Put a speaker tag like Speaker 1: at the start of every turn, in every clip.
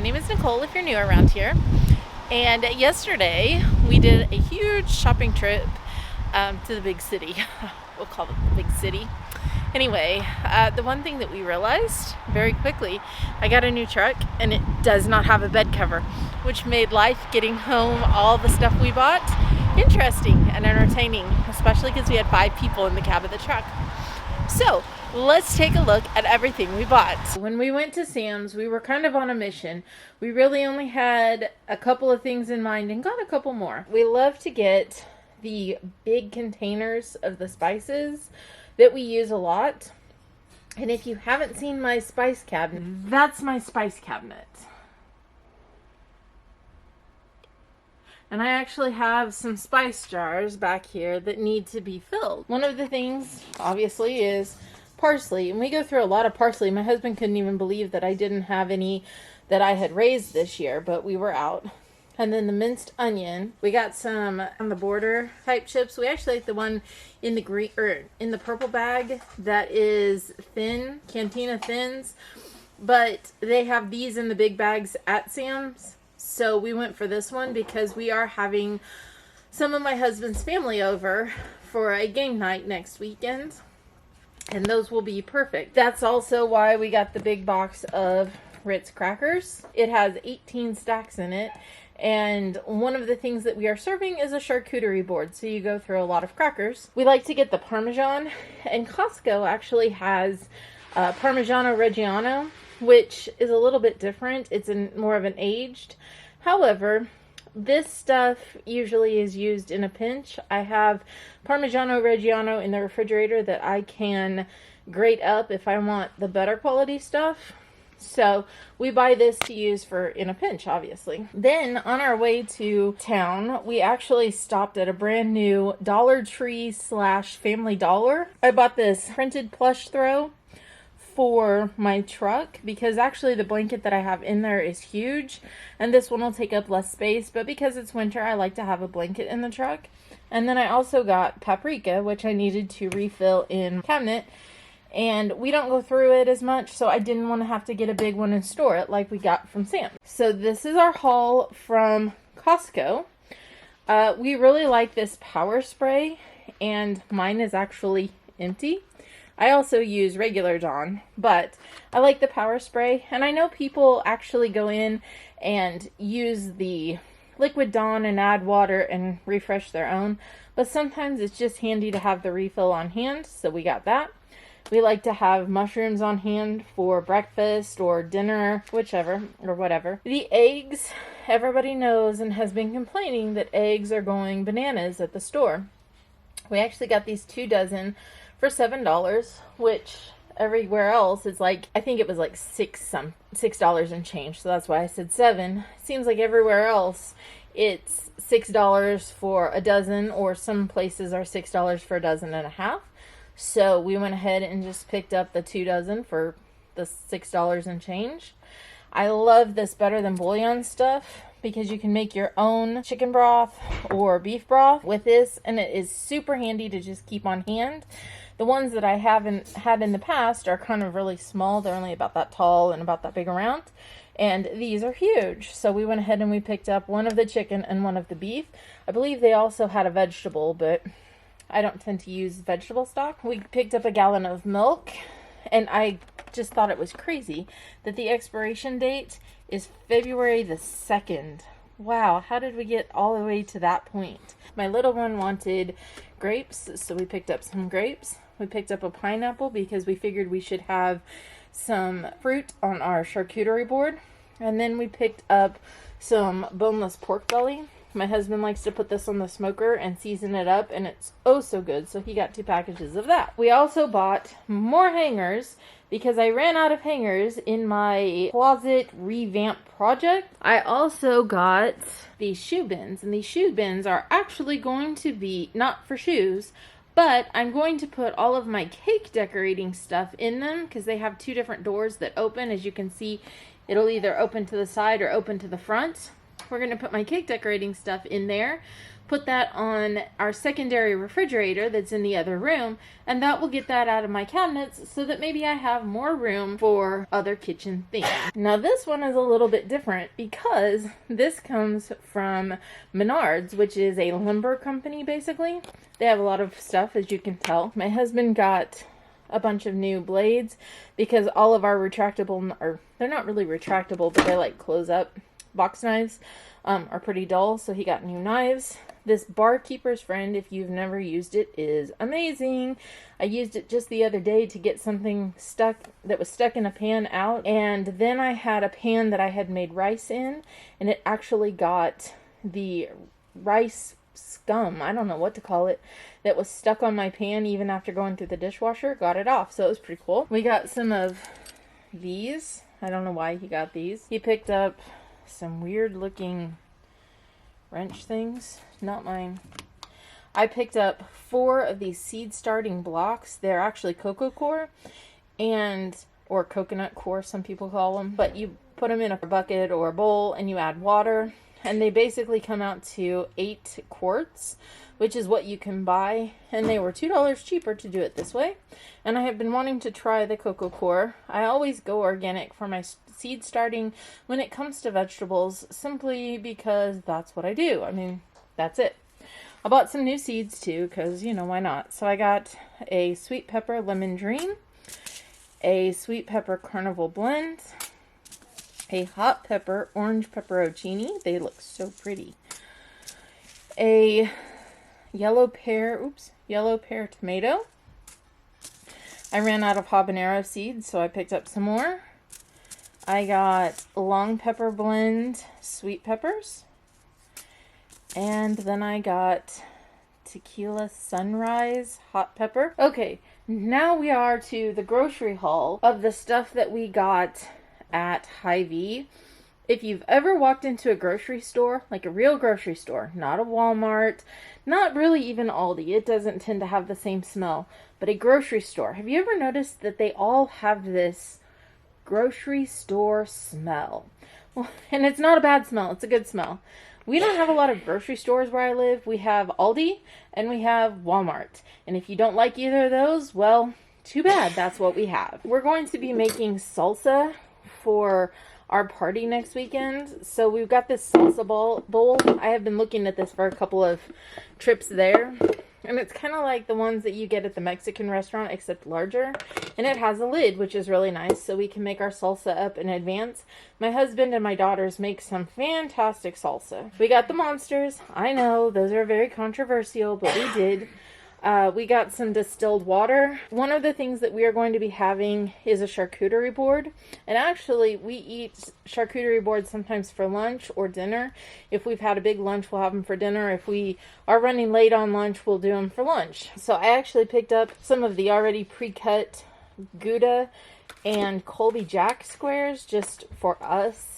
Speaker 1: name is Nicole if you're new around here. And yesterday we did a huge shopping trip to the big city. We'll call it the big city. Anyway, the one thing that we realized very quickly, I got a new truck and it does not have a bed cover, which made life getting home, all the stuff we bought, interesting and entertaining, especially because we had 5 people in the cab of the truck. So let's take a look at everything we bought. When we went to Sam's, we were kind of on a mission. We really only had a couple of things in mind and got a couple more. We love to get the big containers of the spices that we use a lot. And if you haven't seen my spice cabinet, that's my spice cabinet. And I actually have some spice jars back here that need to be filled. One of the things, obviously, is parsley. And we go through a lot of parsley. My husband couldn't even believe that I didn't have any that I had raised this year, but we were out. And then the minced onion. We got some on the border type chips. We actually like the one in the green or in the purple bag that is thin, Cantina Thins. But they have these in the big bags at Sam's. So we went for this one because we are having some of my husband's family over for a game night next weekend. And those will be perfect. That's also why we got the big box of Ritz crackers. It has 18 stacks in it. And one of the things that we are serving is a charcuterie board. So you go through a lot of crackers. We like to get the Parmesan. And Costco actually has Parmigiano Reggiano, which is a little bit different. It's more of an aged. However, this stuff usually is used in a pinch. I have Parmigiano Reggiano in the refrigerator that I can grate up if I want the better quality stuff. So we buy this to use for in a pinch, obviously. Then on our way to town, we actually stopped at a brand new Dollar Tree / Family Dollar. I bought this printed plush throw for my truck because actually the blanket that I have in there is huge and this one will take up less space, but because it's winter I like to have a blanket in the truck. And then I also got paprika, which I needed to refill in cabinet, and we don't go through it as much, so I didn't want to have to get a big one and store it like we got from Sam. So this is our haul from Costco. We really like this power spray and mine is actually empty. I also use regular Dawn, but I like the power spray. And I know people actually go in and use the liquid Dawn and add water and refresh their own. But sometimes it's just handy to have the refill on hand, so we got that. We like to have mushrooms on hand for breakfast or dinner, whichever or whatever. The eggs, everybody knows and has been complaining that eggs are going bananas at the store. We actually got these 2 dozen for $7, which everywhere else is like, I think it was like $6 and change. So that's why I said 7. Seems like everywhere else it's $6 for a dozen, or some places are $6 for a dozen and a half. So we went ahead and just picked up the 2 dozen for the $6 and change. I love this better than bouillon stuff because you can make your own chicken broth or beef broth with this, and it is super handy to just keep on hand. The ones that I haven't had in the past are kind of really small. They're only about that tall and about that big around. And these are huge. So we went ahead and we picked up one of the chicken and one of the beef. I believe they also had a vegetable, but I don't tend to use vegetable stock. We picked up a gallon of milk. And I just thought it was crazy that the expiration date is February the 2nd. Wow, how did we get all the way to that point? My little one wanted grapes, so we picked up some grapes. We picked up a pineapple because we figured we should have some fruit on our charcuterie board. And then we picked up some boneless pork belly. My husband likes to put this on the smoker and season it up, and it's oh so good, so he got 2 packages of that. We also bought more hangers because I ran out of hangers in my closet revamp project. I also got these shoe bins, and these shoe bins are actually going to be not for shoes, but I'm going to put all of my cake decorating stuff in them because they have 2 different doors that open. As you can see, it'll either open to the side or open to the front. We're going to put my cake decorating stuff in there, put that on our secondary refrigerator that's in the other room, and that will get that out of my cabinets so that maybe I have more room for other kitchen things. Now this one is a little bit different because this comes from Menards, which is a lumber company basically. They have a lot of stuff, as you can tell. My husband got a bunch of new blades because all of our retractable, or they're not really retractable, but they like close up box knives are pretty dull, so he got new knives. This Barkeeper's Friend, if you've never used it, is amazing. I used it just the other day to get something stuck that was stuck in a pan out, and then I had a pan that I had made rice in, and it actually got the rice scum, I don't know what to call it, that was stuck on my pan even after going through the dishwasher. Got it off, so it was pretty cool. We got some of these. I don't know why he got these. He picked up some weird looking wrench things, not mine. I picked up 4 of these seed starting blocks. They're actually cocoa core, or coconut core some people call them, but you put them in a bucket or a bowl and you add water, and they basically come out to 8 quarts, which is what you can buy, and they were $2 cheaper to do it this way. And I have been wanting to try the cocoa core. I always go organic for my seed starting when it comes to vegetables, simply because that's what I do. I mean, that's it. I bought some new seeds too, because, you know, why not? So I got a sweet pepper lemon dream, a sweet pepper carnival blend, a hot pepper orange pepperoncini. They look so pretty. A yellow pear tomato. I ran out of habanero seeds, so I picked up some more. I got long pepper blend sweet peppers. And then I got tequila sunrise hot pepper. Okay, now we are to the grocery haul of the stuff that we got at Hy-Vee. If you've ever walked into a grocery store, like a real grocery store, not a Walmart, not really even Aldi, it doesn't tend to have the same smell, but a grocery store. Have you ever noticed that they all have this grocery store smell? Well, and it's not a bad smell, it's a good smell. We don't have a lot of grocery stores where I live. We have Aldi and we have Walmart. And if you don't like either of those, well, too bad, that's what we have. We're going to be making salsa for our party next weekend. So we've got this salsa bowl. I have been looking at this for a couple of trips there. And it's kind of like the ones that you get at the Mexican restaurant, except larger. And it has a lid, which is really nice, so we can make our salsa up in advance. My husband and my daughters make some fantastic salsa. We got the monsters. I know, those are very controversial, but we did. We got some distilled water. One of the things that we are going to be having is a charcuterie board. And actually, we eat charcuterie boards sometimes for lunch or dinner. If we've had a big lunch, we'll have them for dinner. If we are running late on lunch, we'll do them for lunch. So I actually picked up some of the already pre-cut Gouda and Colby Jack squares just for us.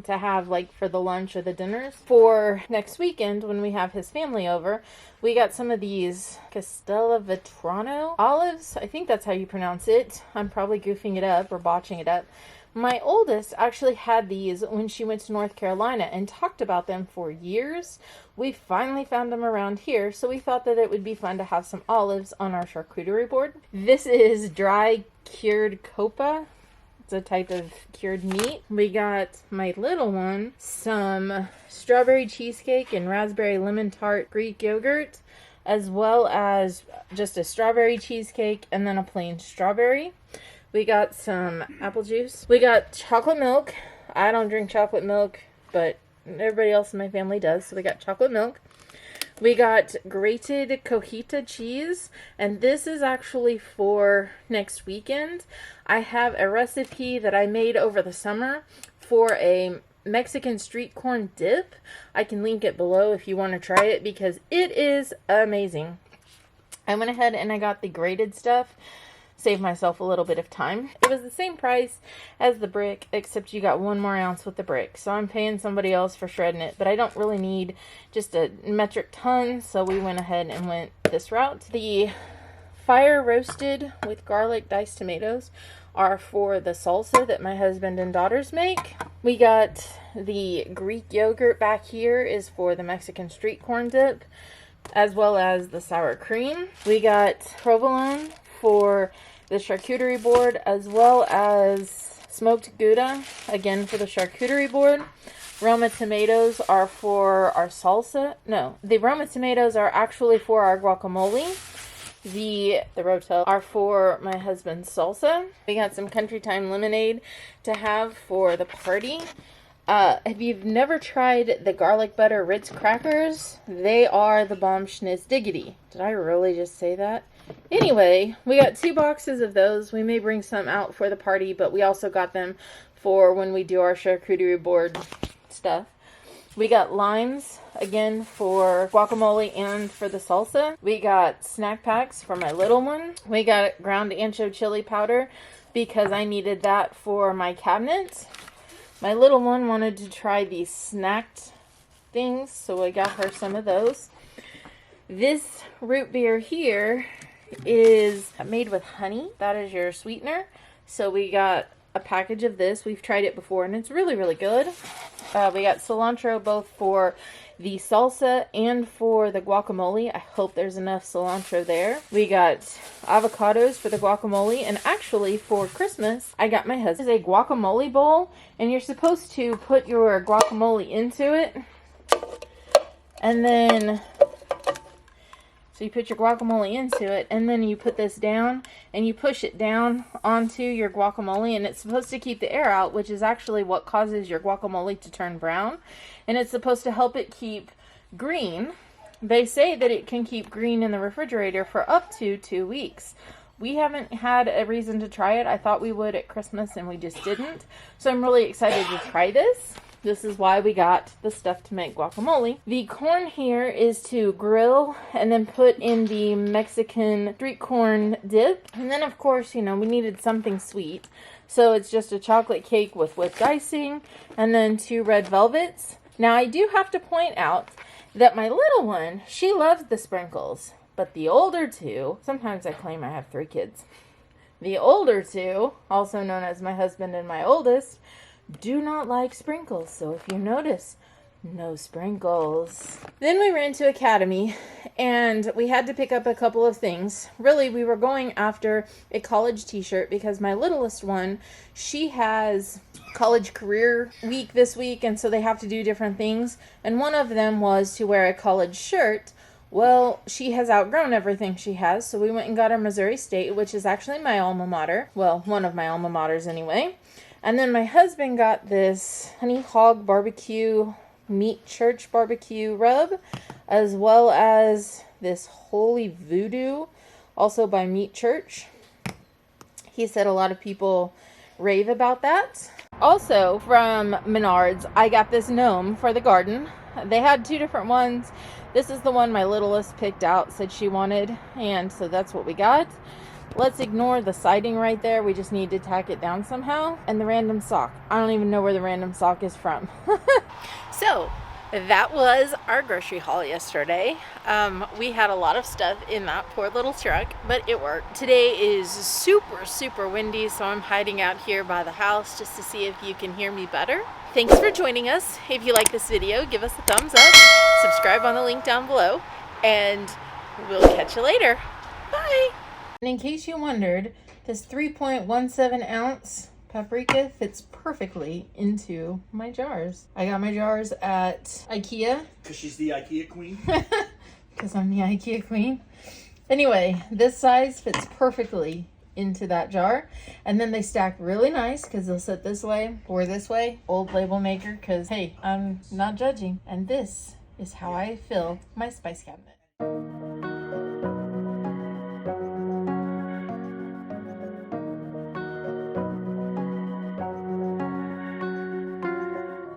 Speaker 1: To have like for the lunch or the dinners. For next weekend when we have his family over, we got some of these Castelvetrano olives. I think that's how you pronounce it. I'm probably goofing it up or botching it up. My oldest actually had these when she went to North Carolina and talked about them for years. We finally found them around here, so we thought that it would be fun to have some olives on our charcuterie board. This is dry cured copa. A type of cured meat. We got my little one some strawberry cheesecake and raspberry lemon tart Greek yogurt, as well as just a strawberry cheesecake and then a plain strawberry. We got some apple juice. We got chocolate milk. I don't drink chocolate milk, but everybody else in my family does, so we got chocolate milk. We got grated cojita cheese, and this is actually for next weekend. I have a recipe that I made over the summer for a Mexican street corn dip. I can link it below if you want to try it because it is amazing. I went ahead and I got the grated stuff. Save myself a little bit of time. It was the same price as the brick, except you got 1 more ounce with the brick. So I'm paying somebody else for shredding it, but I don't really need just a metric ton, so we went ahead and went this route. The fire roasted with garlic diced tomatoes are for the salsa that my husband and daughters make. We got the Greek yogurt back here is for the Mexican street corn dip, as well as the sour cream. We got provolone for the charcuterie board, as well as smoked Gouda, again for the charcuterie board. Roma tomatoes are for our salsa. No, the Roma tomatoes are actually for our guacamole. The Rotel are for my husband's salsa. We got some Country Time lemonade to have for the party. If you've never tried the garlic butter Ritz crackers, they are the bomb schniz diggity. Did I really just say that? Anyway, we got 2 boxes of those. We may bring some out for the party, but we also got them for when we do our charcuterie board stuff. We got limes, again, for guacamole and for the salsa. We got snack packs for my little one. We got ground ancho chili powder because I needed that for my cabinet. My little one wanted to try these snacked things, so I got her some of those. This root beer here is made with honey. That is your sweetener. So we got a package of this. We've tried it before and it's really, really good. We got cilantro both for the salsa and for the guacamole. I hope there's enough cilantro there. We got avocados for the guacamole, and actually for Christmas I got my husband a guacamole bowl, and you're supposed to put your guacamole into it, and then so you put your guacamole into it, and then you put this down, and you push it down onto your guacamole, and it's supposed to keep the air out, which is actually what causes your guacamole to turn brown, and it's supposed to help it keep green. They say that it can keep green in the refrigerator for up to 2 weeks. We haven't had a reason to try it. I thought we would at Christmas, and we just didn't. So I'm really excited to try this. This is why we got the stuff to make guacamole. The corn here is to grill and then put in the Mexican street corn dip. And then, of course, you know, we needed something sweet. So it's just a chocolate cake with whipped icing and then 2 red velvets. Now, I do have to point out that my little one, she loves the sprinkles. But the older 2, sometimes I claim I have 3 kids. The older 2, also known as my husband and my oldest, do not like sprinkles. So if you notice, no sprinkles. Then we ran to Academy and we had to pick up a couple of things. Really, we were going after a college t-shirt because my littlest one, she has college career week this week, and so they have to do different things. And one of them was to wear a college shirt. Well, she has outgrown everything she has, so we went and got her Missouri State, which is actually my alma mater. Well, one of my alma maters anyway. And then my husband got this Honey Hog Barbecue Meat Church Barbecue Rub, as well as this Holy Voodoo, also by Meat Church. He said a lot of people rave about that. Also from Menards, I got this gnome for the garden. They had 2 different ones. This is the one my littlest picked out, said she wanted, and so that's what we got. Let's ignore the siding right there. We just need to tack it down somehow. And the random sock. I don't even know where the random sock is from. So, that was our grocery haul yesterday. We had a lot of stuff in that poor little truck, but it worked. Today is super, super windy, so I'm hiding out here by the house just to see if you can hear me better. Thanks for joining us. If you like this video, give us a thumbs up, subscribe on the link down below, and we'll catch you later. Bye! And in case you wondered, this 3.17 ounce paprika fits perfectly into my jars. I got my jars at IKEA.
Speaker 2: Because she's the IKEA queen.
Speaker 1: Because I'm the IKEA queen. Anyway, this size fits perfectly into that jar. And then they stack really nice because they'll sit this way or this way. Old label maker, because hey, I'm not judging. And this is how I fill my spice cabinet.